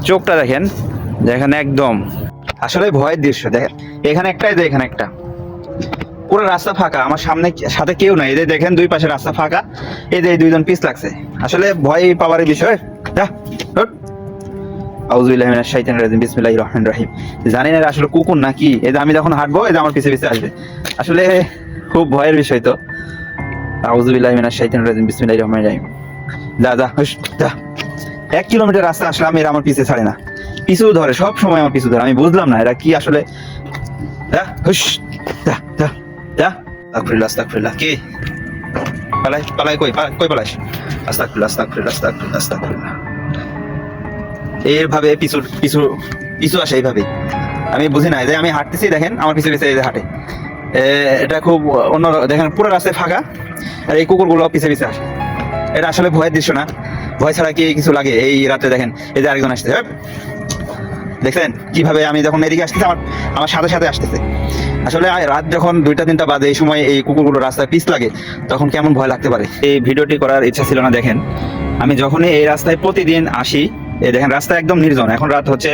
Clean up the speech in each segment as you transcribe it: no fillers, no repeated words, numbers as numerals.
চোখটা দেখেন, দেখেন একদম আসলে ভয়ের দৃশ্য। দেখেন এখানে একটা, এখানে একটা, পুরো রাস্তা ফাঁকা, আমার সামনে সাথে কেউ নাই। এদের দেখেন দুই পাশে রাস্তা ফাঁকা, এই দুইজন পিছ লাগছে। আসলে ভয় পাওয়ার বিষয়। আউযুবিল্লাহি মিনাশ শাইতানির রাজিম, বিসমিল্লাহির রহমানির রহিম। জানি না আসলে কুকুর নাকি। এই যে আমি যখন হাঁটবো, এই যে আমার পিছে পিছে আসবে। আসলে খুব ভয়ের বিষয় তো। আউযুবিল্লাহি মিনাশ শাইতানির রাজিম, বিসমিল্লাহির রহমানির রহিম। যা যা যা। 1 কিলোমিটার রাস্তা আসলাম, এরা আমার পিছে ছাড়ে না, পিছু ধরে, সব সময় আমার পিছু ধরে। আমি বুঝলাম না এরা কি আসলে। যা হুশ, যা যা যা। আস্তাগফিরুল্লাহ, আস্তাগফিরুল্লাহ। কি পালাই পালাই, কই পালাইস? আস্তাগফিরুল্লাহ, আস্তাগফিরুল্লাহ, আস্তাগফিরুল্লাহ, আস্তাগফিরুল্লাহ। এইভাবে পিছু পিছু পিছু আসে এইভাবে। আমি বুঝি না যে আমি হাঁটতেছি, দেখেন আমার পিছে পিছে হাঁটে। এটা খুব অন্য। দেখেন পুরো রাস্তায় ফাঁকা, আর এই কুকুরগুলো পিছে পিছে আসে। এটা আসলে ভয়ের দৃশ্য না? ভয় ছাড়া কি কিছু লাগে? এই রাতে দেখেন, এই যে আরেকজন আসছে, দেখছেন কিভাবে আমি যখন এদিকে আসতেছি, আমার সাথে সাথে আসতেছে। আসলে রাত যখন 2টা-3টা বাজে, এই সময় এই কুকুরগুলো রাস্তায় পিছ লাগে, তখন কেমন ভয় লাগতে পারে। এই ভিডিওটি করার ইচ্ছা ছিল না। দেখেন আমি যখনই এই রাস্তায় প্রতিদিন আসি, এই দেখেন রাস্তা একদম নির্জন। এখন রাত হচ্ছে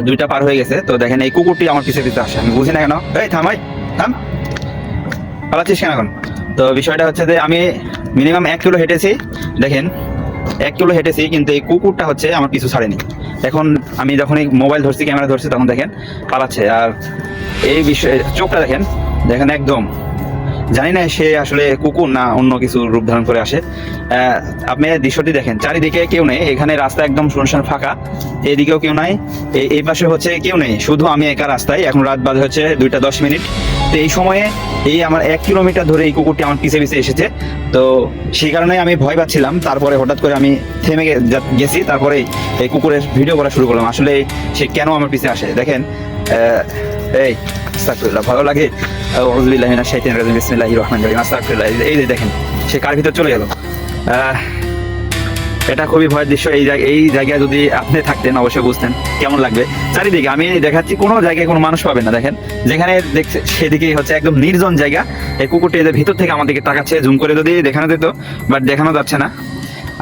2টা পার হয়ে গেছে। তো দেখেন এই কুকুরটি আমার পিছে পিছে আসে। আমি বুঝি না কেন। এই থাম, থাম, পালাচ্ছিস কেন এখন? তো বিষয়টা হচ্ছে যে আমি মিনিমাম 1 কিলো হেঁটেছি। দেখেন 1 কিলো হেঁটেছি, কিন্তু এই কুকুরটা হচ্ছে আমার পিছু ছাড়েনি। এখন আমি যখনই মোবাইল ধরছি, ক্যামেরা ধরছি, তখন দেখেন পালাচ্ছে। আর এই বিষয়ে চোখটা দেখেন, দেখেন একদম। জানি না সে আসলে কুকুর না অন্য কিছু রূপ ধারণ করে আসে। আপনি দৃশ্যটি দেখেন, চারিদিকে কেউ নেই। এখানে রাস্তা একদম শুনশান ফাঁকা, এইদিকেও কেউ নাই, এই পাশে হচ্ছে কেউ নেই, শুধু আমি একা রাস্তায়। এখন রাত বাজে হচ্ছে 2:10। তো এই সময়ে এই আমার 1 কিলোমিটার ধরে এই কুকুরটি আমার পিছে পিছে এসেছে। তো সেই কারণে আমি ভয় পাচ্ছিলাম। তারপরে হঠাৎ করে আমি থেমে গেছি, তারপরে এই কুকুরের ভিডিও করা শুরু করলাম। আসলে সে কেন আমার পিছে আসে দেখেন। এই আস্তাগফিরুল্লাহ, ভালো লাগে। আউযুবিল্লাহি মিনাশ শাইতানির রাজিম, বিসমিল্লাহির রহমানির রহিম। আস্তাগফিরুল্লাহ। এই যে দেখেন সে কার ভিতর চলে গেল। এটা খুবই ভয়ের দৃশ্য। এই জায়গায় যদি আপনি থাকতেন, অবশ্যই বুঝতেন কেমন লাগবে। চারিদিকে আমি দেখাচ্ছি, কোনো জায়গায় কোনো মানুষ পাবেন না। দেখেন যেখানে দেখছে সেদিকে হচ্ছে একদম নির্জন জায়গা। এই কুকুরটি এদের ভিতর থেকে আমার দিকে তাকাচ্ছে। জুম করে যদি দেখানো যেত, বাট দেখানো যাচ্ছে না।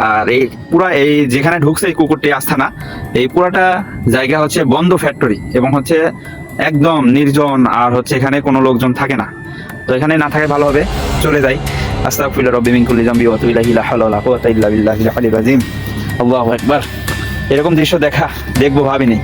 আর এই পুরা এই যেখানে ঢুকছে এই কুকুরটি আস্থানা, এই পুরাটা জায়গা হচ্ছে বন্ধ ফ্যাক্টরি, এবং হচ্ছে একদম নির্জন। আর হচ্ছে এখানে কোনো লোকজন থাকে না। তো এখানে না থাকে ভালো হবে, চলে যাই। আস্তাগফিরুল্লাহ রাব্বি মিন কুল্লি যামবি ওয়া আতুবু ইলাইহি, লা হাওলা ওয়া লা কুওয়াতা ইল্লা বিল্লাহিল আলিয়্যিল আযীম। আল্লাহু আকবার। এরকম দৃশ্য দেখবো ভাবিনি।